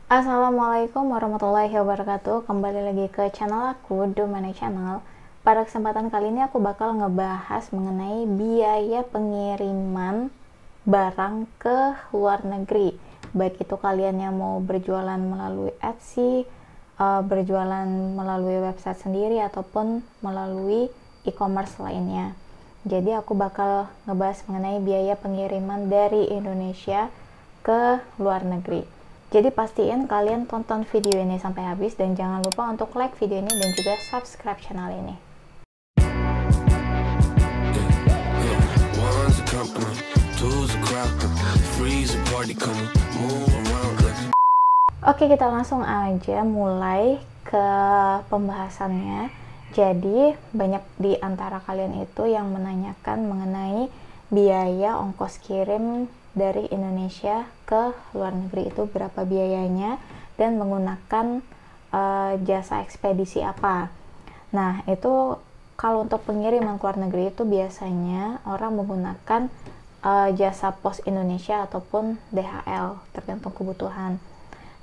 Assalamualaikum warahmatullahi wabarakatuh. Kembali lagi ke channel aku, Domane Channel. Pada kesempatan kali ini aku bakal ngebahas mengenai biaya pengiriman barang ke luar negeri. Baik itu kalian yang mau berjualan melalui Etsy, berjualan melalui website sendiri, ataupun melalui e-commerce lainnya. Jadi aku bakal ngebahas mengenai biaya pengiriman dari Indonesia ke luar negeri. Jadi pastiin kalian tonton video ini sampai habis dan jangan lupa untuk like video ini dan juga subscribe channel ini. Oke, kita langsung aja mulai ke pembahasannya. Jadi banyak di antara kalian itu yang menanyakan mengenai biaya ongkos kirim dari Indonesia ke luar negeri itu berapa biayanya dan menggunakan jasa ekspedisi apa. Nah, itu kalau untuk pengiriman ke luar negeri itu biasanya orang menggunakan jasa Pos Indonesia ataupun DHL, tergantung kebutuhan.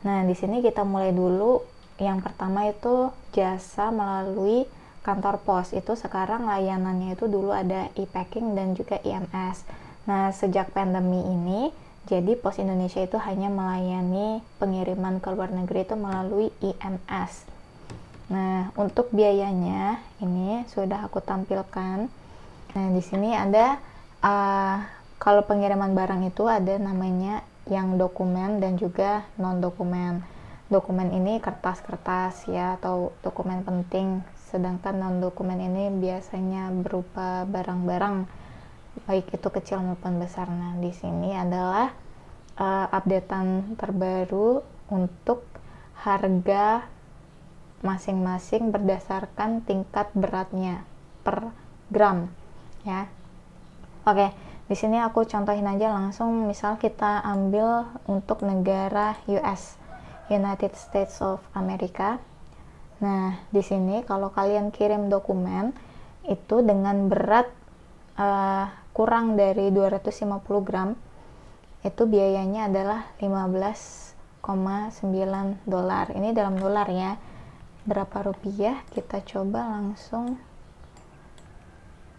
Nah, di sini kita mulai dulu. Yang pertama itu jasa melalui kantor pos. Itu sekarang layanannya itu dulu ada e-packing dan juga IMS. Nah, sejak pandemi ini, jadi Pos Indonesia itu hanya melayani pengiriman ke luar negeri itu melalui IMS. Nah, untuk biayanya ini sudah aku tampilkan. Nah, di sini ada kalau pengiriman barang itu ada namanya yang dokumen dan juga non dokumen. Dokumen ini kertas-kertas ya atau dokumen penting, sedangkan non dokumen ini biasanya berupa barang-barang baik itu kecil maupun besar. Nah, di sini adalah updatean terbaru untuk harga masing-masing berdasarkan tingkat beratnya per gram ya. Oke, di sini aku contohin aja langsung. Misal kita ambil untuk negara US, United States of America. Nah, di sini kalau kalian kirim dokumen itu dengan berat kurang dari 250 gram, itu biayanya adalah 15,9 dolar. Ini dalam dolar ya. Berapa rupiah? Kita coba langsung.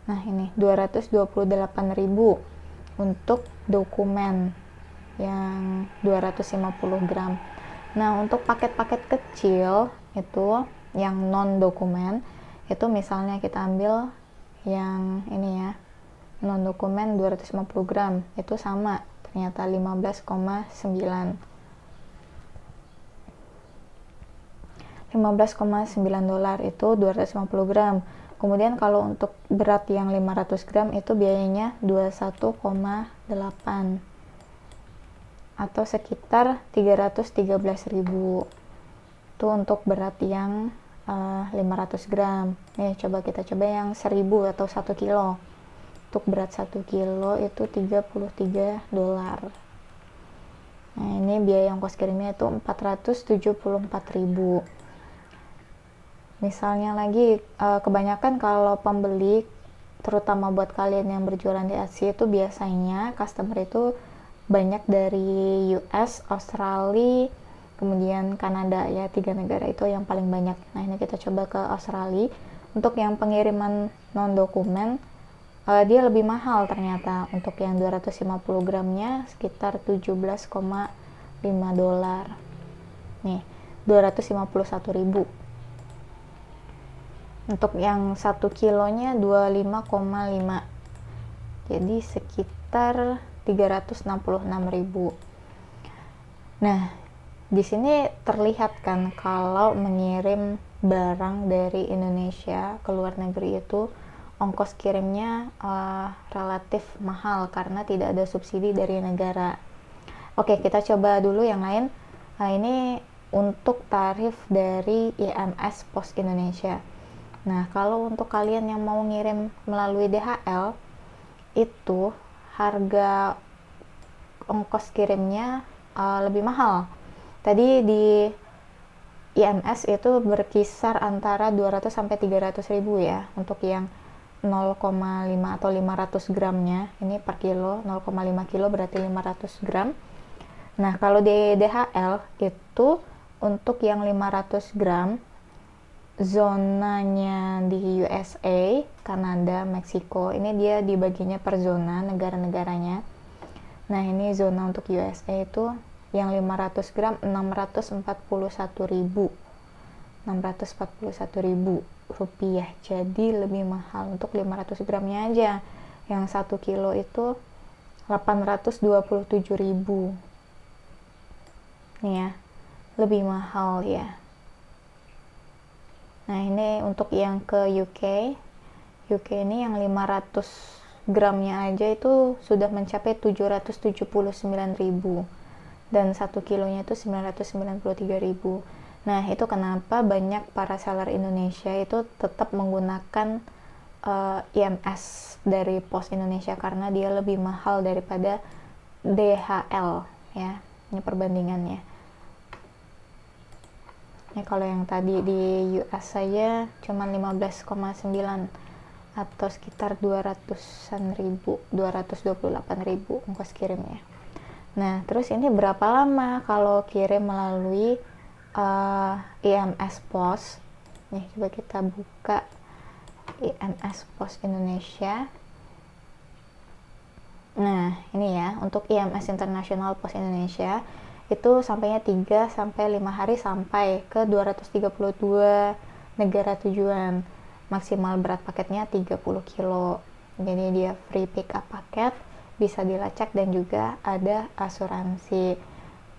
Nah, ini 228.000 untuk dokumen yang 250 gram. Nah, untuk paket-paket kecil itu yang non dokumen, itu misalnya kita ambil yang ini ya, non dokumen 250 gram, itu sama ternyata 15,9 dolar itu 250 gram. Kemudian kalau untuk berat yang 500 gram itu biayanya 21,8 atau sekitar 313.000. Itu untuk berat yang 500 gram. Nih, kita coba yang 1000 atau 1 kilo. Untuk berat 1 kilo itu 33 dolar. Nah, ini biaya ongkos kirimnya itu 474.000. Misalnya lagi, kebanyakan kalau pembeli, terutama buat kalian yang berjualan di Etsy, itu biasanya customer itu banyak dari US, Australia, kemudian Kanada ya, 3 negara itu yang paling banyak. Nah, ini kita coba ke Australia. Untuk yang pengiriman non dokumen dia lebih mahal ternyata. Untuk yang 250 gramnya sekitar 17,5 dolar. Nih, 251.000. Untuk yang 1 kilonya 25,5. Jadi sekitar 366.000. Nah, di sini terlihat kan kalau mengirim barang dari Indonesia ke luar negeri itu ongkos kirimnya relatif mahal karena tidak ada subsidi dari negara. Oke, kita coba dulu yang lain. Nah, ini untuk tarif dari IMS Pos Indonesia. Nah, kalau untuk kalian yang mau ngirim melalui DHL, itu harga ongkos kirimnya lebih mahal. Tadi di IMS itu berkisar antara 200 sampai 300 ribu ya, untuk yang 0,5 atau 500 gramnya. Ini per kilo, 0,5 kilo berarti 500 gram. Nah, kalau di DHL itu untuk yang 500 gram, zonanya di USA, Kanada, Meksiko, ini dia dibaginya per zona negara-negaranya. Nah, ini zona untuk USA itu yang 500 gram 641.000 rupiah. Jadi lebih mahal untuk 500 gramnya aja. Yang 1 kilo itu 827.000. Nih ya, lebih mahal ya. Nah, ini untuk yang ke UK. UK ini yang 500 gramnya aja itu sudah mencapai 779.000 dan 1 kilonya itu 993.000. Nah, itu kenapa banyak para seller Indonesia itu tetap menggunakan IMS dari Pos Indonesia, karena dia lebih mahal daripada DHL ya. Ini perbandingannya. Ini kalau yang tadi di US saja cuma 15,9 atau sekitar 200-an ribu, 228.000 ongkos kirimnya. Nah, terus ini berapa lama kalau kirim melalui IMS Pos? Nih, coba kita buka IMS Pos Indonesia. Nah, ini ya, untuk IMS Internasional Pos Indonesia itu sampainya 3-5 hari sampai ke 232 negara tujuan. Maksimal berat paketnya 30 kilo. Jadi dia free pick up paket, bisa dilacak dan juga ada asuransi.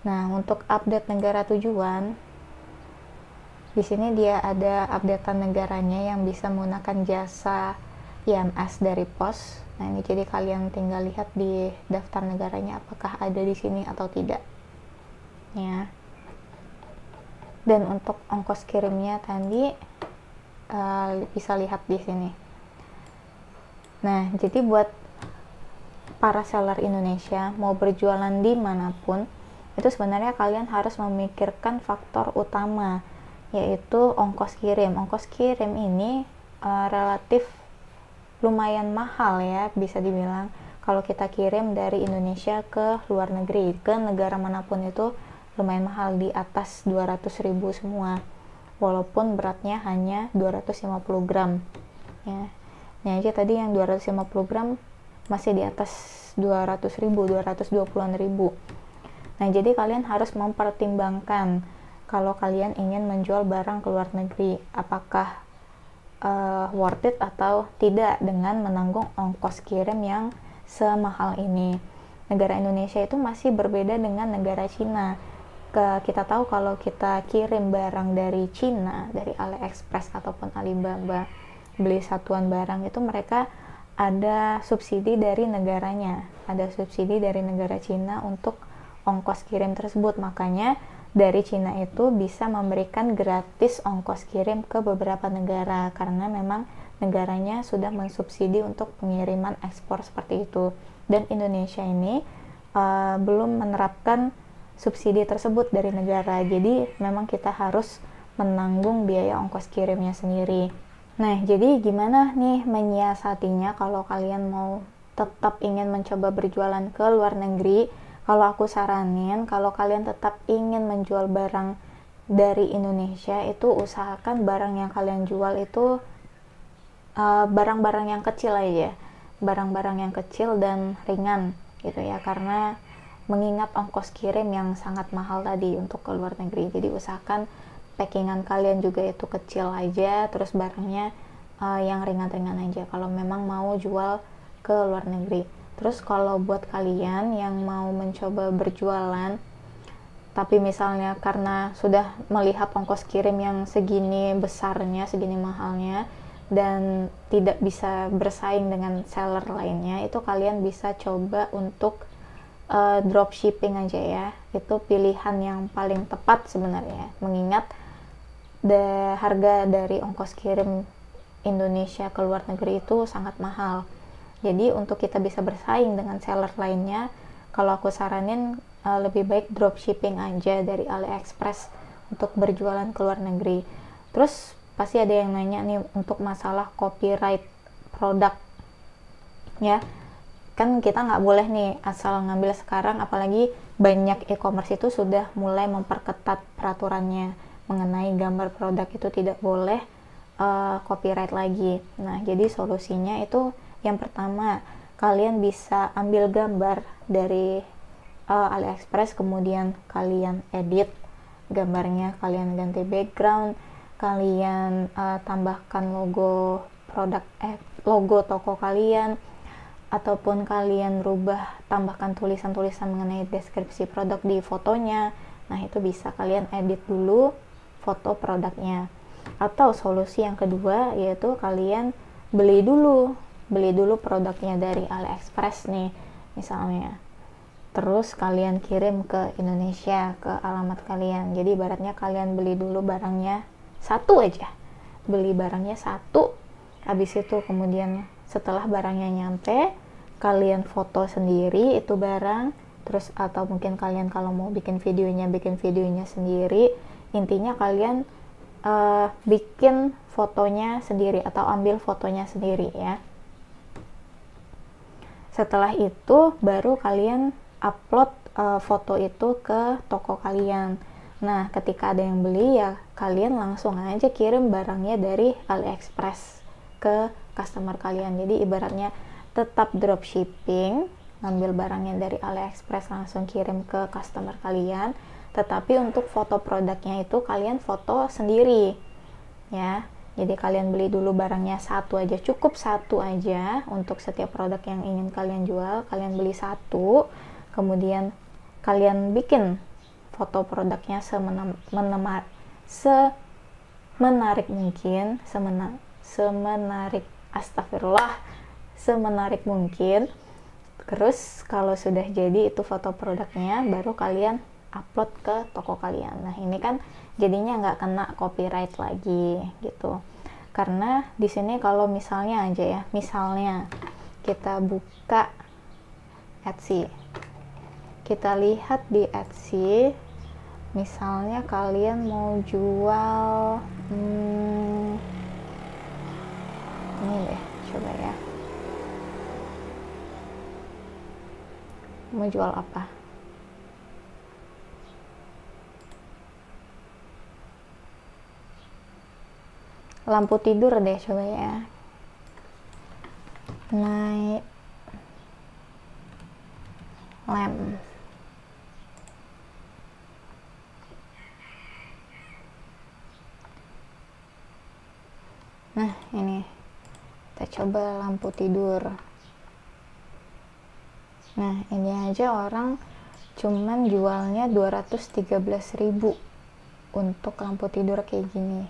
Nah, untuk update negara tujuan, di sini dia ada updatean negaranya yang bisa menggunakan jasa IMS dari Pos. Nah, ini jadi kalian tinggal lihat di daftar negaranya apakah ada di sini atau tidak. Ya. Dan untuk ongkos kirimnya tadi bisa lihat di sini. Nah, jadi buat para seller Indonesia mau berjualan dimanapun, itu sebenarnya kalian harus memikirkan faktor utama, yaitu ongkos kirim. Ongkos kirim ini relatif lumayan mahal ya, bisa dibilang. Kalau kita kirim dari Indonesia ke luar negeri, ke negara manapun itu lumayan mahal, di atas 200.000 semua, walaupun beratnya hanya 250 gram ya. Ini aja tadi yang 250 gram masih di atas 200.000, 220-an ribu. Nah, jadi kalian harus mempertimbangkan kalau kalian ingin menjual barang ke luar negeri, apakah worth it atau tidak dengan menanggung ongkos kirim yang semahal ini. Negara Indonesia itu masih berbeda dengan negara Cina. Kita tahu kalau kita kirim barang dari Cina, dari AliExpress ataupun Alibaba, beli satuan barang itu mereka ada subsidi dari negaranya, ada subsidi dari negara Cina untuk ongkos kirim tersebut. Makanya dari Cina itu bisa memberikan gratis ongkos kirim ke beberapa negara, karena memang negaranya sudah mensubsidi untuk pengiriman ekspor seperti itu. Dan Indonesia ini belum menerapkan subsidi tersebut dari negara, jadi memang kita harus menanggung biaya ongkos kirimnya sendiri. Nah, jadi gimana nih menyiasatinya kalau kalian mau tetap ingin mencoba berjualan ke luar negeri? Kalau aku saranin, kalau kalian tetap ingin menjual barang dari Indonesia, itu usahakan barang yang kalian jual itu barang-barang yang kecil aja, barang-barang yang kecil dan ringan gitu ya, karena mengingat ongkos kirim yang sangat mahal tadi untuk ke luar negeri. Jadi usahakan packingan kalian juga itu kecil aja, terus barangnya yang ringan-ringan aja kalau memang mau jual ke luar negeri. Terus kalau buat kalian yang mau mencoba berjualan tapi misalnya karena sudah melihat ongkos kirim yang segini besarnya, segini mahalnya, dan tidak bisa bersaing dengan seller lainnya, itu kalian bisa coba untuk dropshipping aja ya. Itu pilihan yang paling tepat sebenarnya, mengingat harga dari ongkos kirim Indonesia ke luar negeri itu sangat mahal. Jadi untuk kita bisa bersaing dengan seller lainnya, kalau aku saranin lebih baik dropshipping aja dari AliExpress untuk berjualan ke luar negeri. Terus pasti ada yang nanya nih untuk masalah copyright produk ya. Kan kita nggak boleh nih asal ngambil sekarang, apalagi banyak e-commerce itu sudah mulai memperketat peraturannya mengenai gambar produk itu tidak boleh copyright lagi. Nah, jadi solusinya itu yang pertama, kalian bisa ambil gambar dari AliExpress, kemudian kalian edit gambarnya, kalian ganti background, kalian tambahkan logo produk logo toko kalian, ataupun kalian rubah, tambahkan tulisan-tulisan mengenai deskripsi produk di fotonya. Nah, itu bisa kalian edit dulu foto produknya. Atau solusi yang kedua yaitu kalian beli dulu produknya dari AliExpress nih misalnya, terus kalian kirim ke Indonesia ke alamat kalian. Jadi ibaratnya kalian beli dulu barangnya satu aja, beli barangnya satu, habis itu kemudian setelah barangnya nyampe kalian foto sendiri itu barang, terus atau mungkin kalian kalau mau bikin videonya sendiri. Intinya kalian bikin fotonya sendiri atau ambil fotonya sendiri ya. Setelah itu baru kalian upload foto itu ke toko kalian. Nah, ketika ada yang beli ya kalian langsung aja kirim barangnya dari AliExpress ke customer kalian. Jadi ibaratnya tetap dropshipping, ngambil barangnya dari AliExpress langsung kirim ke customer kalian, tetapi untuk foto produknya itu kalian foto sendiri ya. Jadi kalian beli dulu barangnya satu aja, cukup satu aja untuk setiap produk yang ingin kalian jual. Kalian beli satu, kemudian kalian bikin foto produknya semenarik mungkin, semenarik mungkin. Terus kalau sudah jadi itu foto produknya, baru kalian upload ke toko kalian. Nah, ini kan jadinya nggak kena copyright lagi gitu. Karena di sini kalau misalnya aja ya, misalnya kita buka Etsy, kita lihat di Etsy, misalnya kalian mau jual ini deh, coba ya, mau jual apa? Lampu tidur deh, coba ya. Night lamp. Nah, ini kita coba lampu tidur. Nah, ini aja orang cuman jualnya 213.000 untuk lampu tidur kayak gini.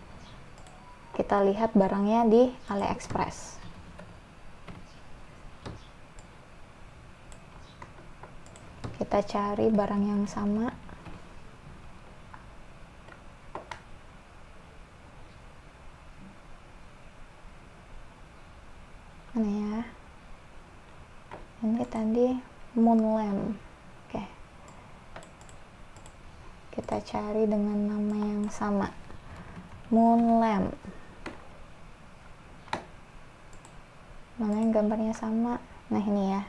Kita lihat barangnya di AliExpress. Kita cari barang yang sama. Mana ya? Ini tadi moon lamp. Oke. Kita cari dengan nama yang sama. Moon lamp. Mana yang gambarnya sama? Nah, ini ya.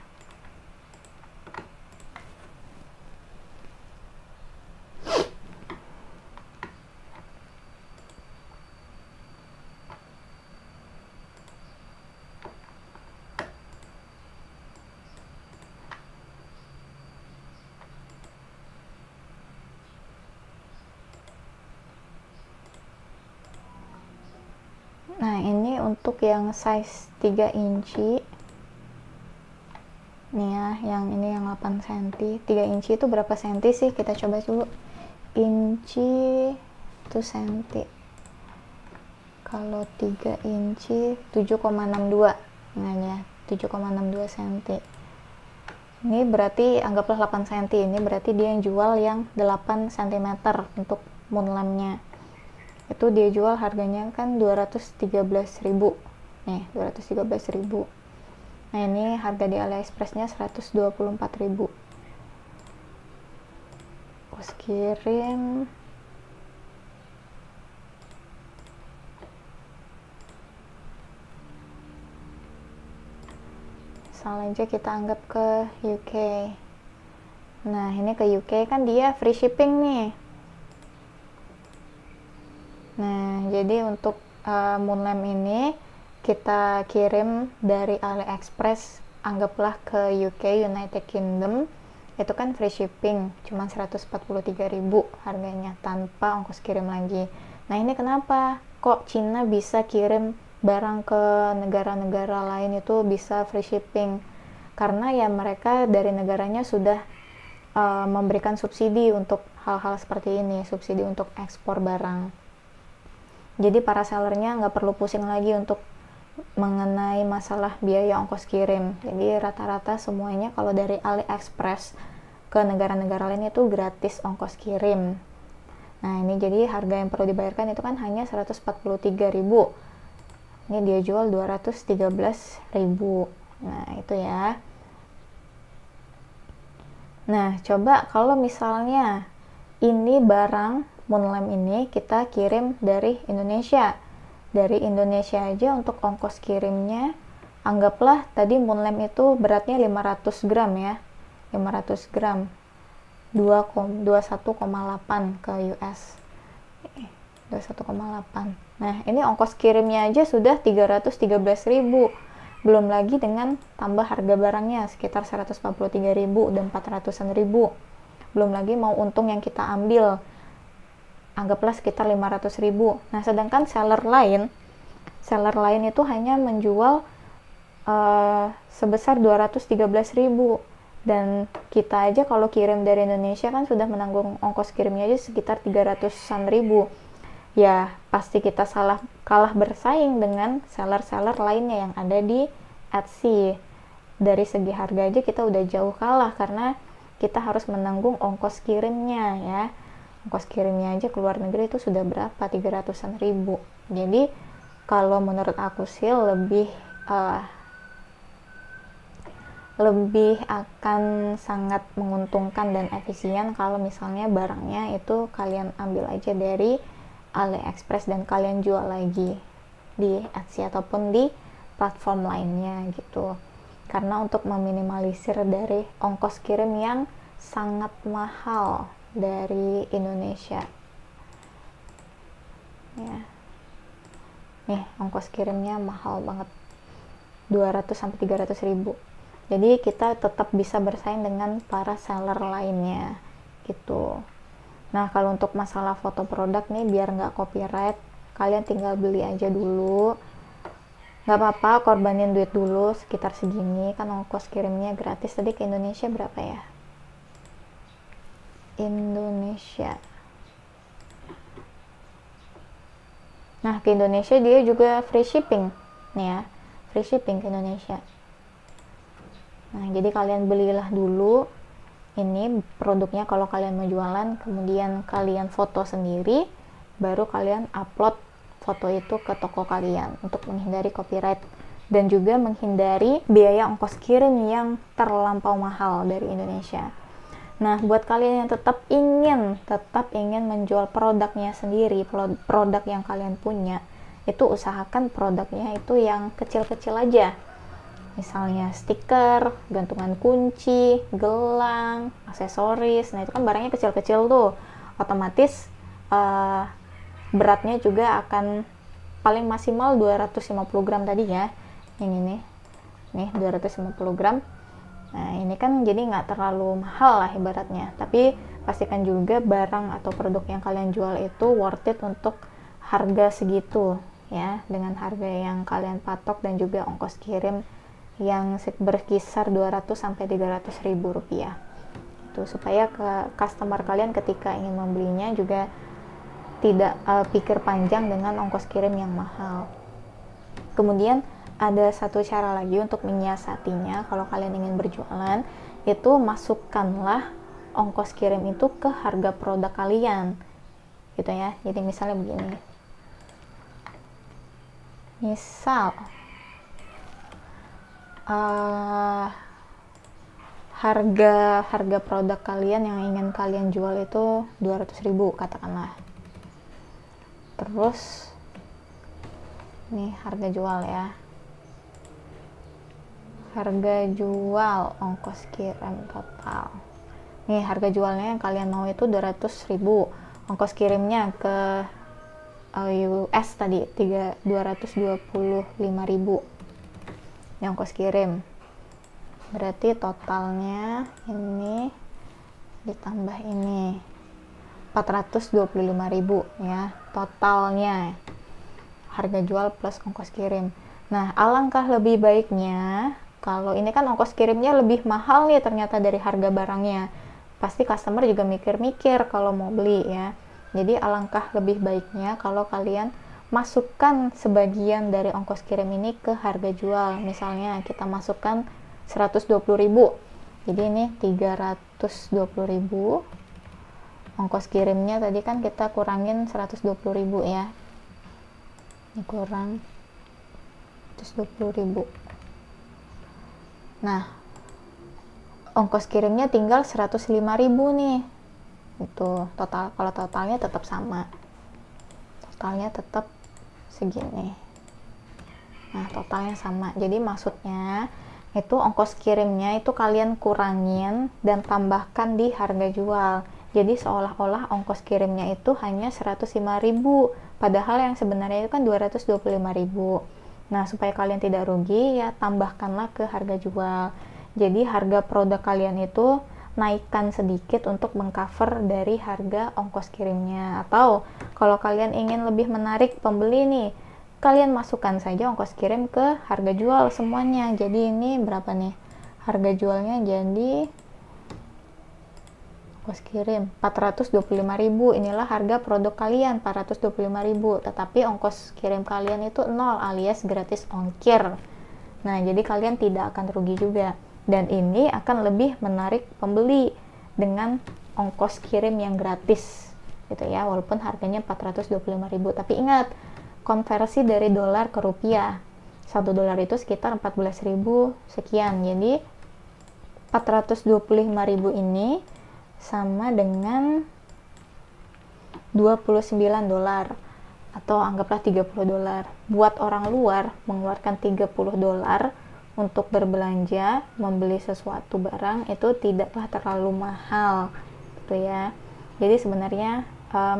Nah, ini untuk yang size 3 inci nih ya, yang ini yang 8 cm. 3 inci itu berapa senti sih? Kita coba dulu. Inci itu senti. Kalau 3 inci 7,62. Nah ya, 7,62 cm. Ini berarti anggaplah 8 cm. Ini berarti dia yang jual yang 8 cm untuk moon lampnya. Itu dia jual harganya kan 213.000 nih, 213.000. Nah, ini harga di AliExpress-nya 124.000. Kos kirim misal aja kita anggap ke UK. Nah, ini ke UK kan dia free shipping nih. Nah, jadi untuk Moonlamp ini kita kirim dari AliExpress, anggaplah ke UK, United Kingdom, itu kan free shipping, cuma 143.000 harganya, tanpa ongkos kirim lagi. Nah, ini kenapa kok Cina bisa kirim barang ke negara-negara lain itu bisa free shipping? Karena ya mereka dari negaranya sudah memberikan subsidi untuk hal-hal seperti ini, subsidi untuk ekspor barang. Jadi para sellernya nggak perlu pusing lagi untuk mengenai masalah biaya ongkos kirim. Jadi rata-rata semuanya kalau dari AliExpress ke negara-negara lain itu gratis ongkos kirim. Nah, ini jadi harga yang perlu dibayarkan itu kan hanya 143.000. Ini dia jual 213.000. Nah, itu ya. Nah, coba kalau misalnya ini barang Moonlamp ini kita kirim dari Indonesia. Dari Indonesia aja untuk ongkos kirimnya, anggaplah tadi Moonlamp itu beratnya 500 gram ya. 500 gram. 21,8 ke US. 21,8. Nah, ini ongkos kirimnya aja sudah 313.000. Belum lagi dengan tambah harga barangnya sekitar 143.000 dan 400-an ribu. Belum lagi mau untung yang kita ambil, anggaplah sekitar 500.000. Nah, sedangkan seller lain itu hanya menjual sebesar 213.000. Dan kita aja kalau kirim dari Indonesia kan sudah menanggung ongkos kirimnya aja sekitar 300-an ribu. Ya pasti kita kalah bersaing dengan seller-seller lainnya yang ada di Etsy. Dari segi harga aja kita udah jauh kalah karena kita harus menanggung ongkos kirimnya ya. Ongkos kirimnya aja ke luar negeri itu sudah berapa? 300-an ribu. Jadi kalau menurut aku sih lebih akan sangat menguntungkan dan efisien kalau misalnya barangnya itu kalian ambil aja dari AliExpress dan kalian jual lagi di Etsy ataupun di platform lainnya gitu. Karena untuk meminimalisir dari ongkos kirim yang sangat mahal dari Indonesia. Ya. Nih, ongkos kirimnya mahal banget. 200 sampai 300 ribu. Jadi kita tetap bisa bersaing dengan para seller lainnya gitu. Nah, kalau untuk masalah foto produk nih biar nggak copyright, kalian tinggal beli aja dulu. Nggak apa-apa, korbanin duit dulu sekitar segini, kan ongkos kirimnya gratis. Tadi ke Indonesia berapa ya? Indonesia. Nah, ke Indonesia dia juga free shipping. Nih ya, free shipping ke Indonesia. Nah, jadi kalian belilah dulu ini produknya kalau kalian mau jualan, kemudian kalian foto sendiri, baru kalian upload foto itu ke toko kalian untuk menghindari copyright dan juga menghindari biaya ongkos kirim yang terlampau mahal dari Indonesia. Nah, buat kalian yang tetap ingin menjual produknya sendiri, produk yang kalian punya, itu usahakan produknya itu yang kecil-kecil aja. Misalnya stiker, gantungan kunci, gelang, aksesoris. Nah, itu kan barangnya kecil-kecil tuh. Otomatis beratnya juga akan paling maksimal 250 gram tadi ya. Yang ini. Nih, 250 gram. Nah, ini kan jadi nggak terlalu mahal lah ibaratnya. Tapi pastikan juga barang atau produk yang kalian jual itu worth it untuk harga segitu ya. Dengan harga yang kalian patok dan juga ongkos kirim yang berkisar 200 sampai 300 ribu rupiah. Itu supaya ke customer kalian ketika ingin membelinya juga tidak pikir panjang dengan ongkos kirim yang mahal. Kemudian ada satu cara lagi untuk menyiasatinya kalau kalian ingin berjualan, itu masukkanlah ongkos kirim itu ke harga produk kalian. Gitu ya. Jadi misalnya begini. Misal harga produk kalian yang ingin kalian jual itu 200.000 katakanlah. Terus nih harga jual ya. Harga jual ongkos kirim total Nih harga jualnya yang kalian mau itu 200.000, ongkos kirimnya ke US tadi 225.000 yang ongkos kirim. Berarti totalnya ini ditambah ini 425.000 ya totalnya harga jual plus ongkos kirim. Nah, alangkah lebih baiknya kalau ini kan ongkos kirimnya lebih mahal nih ternyata dari harga barangnya. Pasti customer juga mikir-mikir kalau mau beli ya. Jadi alangkah lebih baiknya kalau kalian masukkan sebagian dari ongkos kirim ini ke harga jual. Misalnya kita masukkan 120.000. Jadi ini 320.000. Ongkos kirimnya tadi kan kita kurangin 120.000 ya. Ini kurang 120.000. Nah, ongkos kirimnya tinggal 105.000 nih. Itu total, kalau totalnya tetap sama. Totalnya tetap segini. Nah, totalnya sama. Jadi maksudnya itu ongkos kirimnya itu kalian kurangin dan tambahkan di harga jual. Jadi seolah-olah ongkos kirimnya itu hanya 105.000, padahal yang sebenarnya itu kan 225.000. Nah, supaya kalian tidak rugi ya tambahkanlah ke harga jual. Jadi harga produk kalian itu naikkan sedikit untuk mengcover dari harga ongkos kirimnya. Atau kalau kalian ingin lebih menarik pembeli nih, kalian masukkan saja ongkos kirim ke harga jual semuanya. Jadi ini berapa nih? Harga jualnya jadi ongkos kirim 425.000. Inilah harga produk kalian 425.000, tetapi ongkos kirim kalian itu 0 alias gratis ongkir. Nah, jadi kalian tidak akan rugi juga. Dan ini akan lebih menarik pembeli dengan ongkos kirim yang gratis gitu ya, walaupun harganya 425.000. Tapi ingat, konversi dari dolar ke rupiah. 1 dolar itu sekitar 14.000 sekian. Jadi 425.000 ini sama dengan 29 dolar atau anggaplah 30 dolar. Buat orang luar mengeluarkan 30 dolar untuk berbelanja, membeli sesuatu barang itu tidaklah terlalu mahal gitu ya. Jadi sebenarnya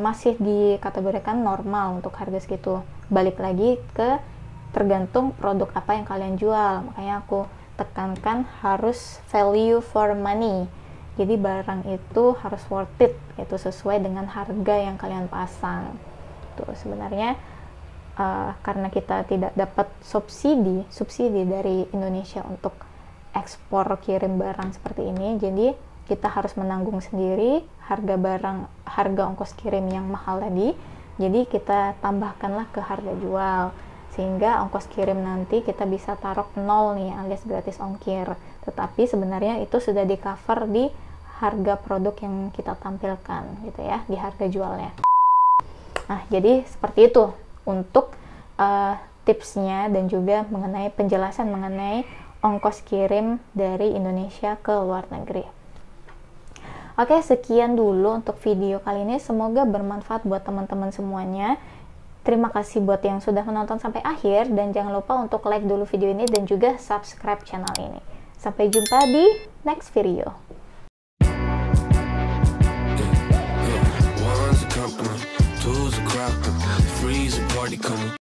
masih dikategorikan normal untuk harga segitu. Balik lagi ke tergantung produk apa yang kalian jual. Makanya aku tekankan harus value for money. Jadi barang itu harus worth it, itu sesuai dengan harga yang kalian pasang. Tuh sebenarnya karena kita tidak dapat subsidi dari Indonesia untuk ekspor kirim barang seperti ini, jadi kita harus menanggung sendiri harga ongkos kirim yang mahal tadi. Jadi kita tambahkanlah ke harga jual sehingga ongkos kirim nanti kita bisa taruh 0 nih alias gratis ongkir. Tetapi sebenarnya itu sudah di cover di harga produk yang kita tampilkan gitu ya, di harga jualnya. Nah, jadi seperti itu untuk tipsnya dan juga mengenai penjelasan mengenai ongkos kirim dari Indonesia ke luar negeri. Oke, sekian dulu untuk video kali ini. Semoga bermanfaat buat teman-teman semuanya. Terima kasih buat yang sudah menonton sampai akhir, dan jangan lupa untuk like dulu video ini dan juga subscribe channel ini. Sampai jumpa di next video. Two's a crowd, freeze a party coming.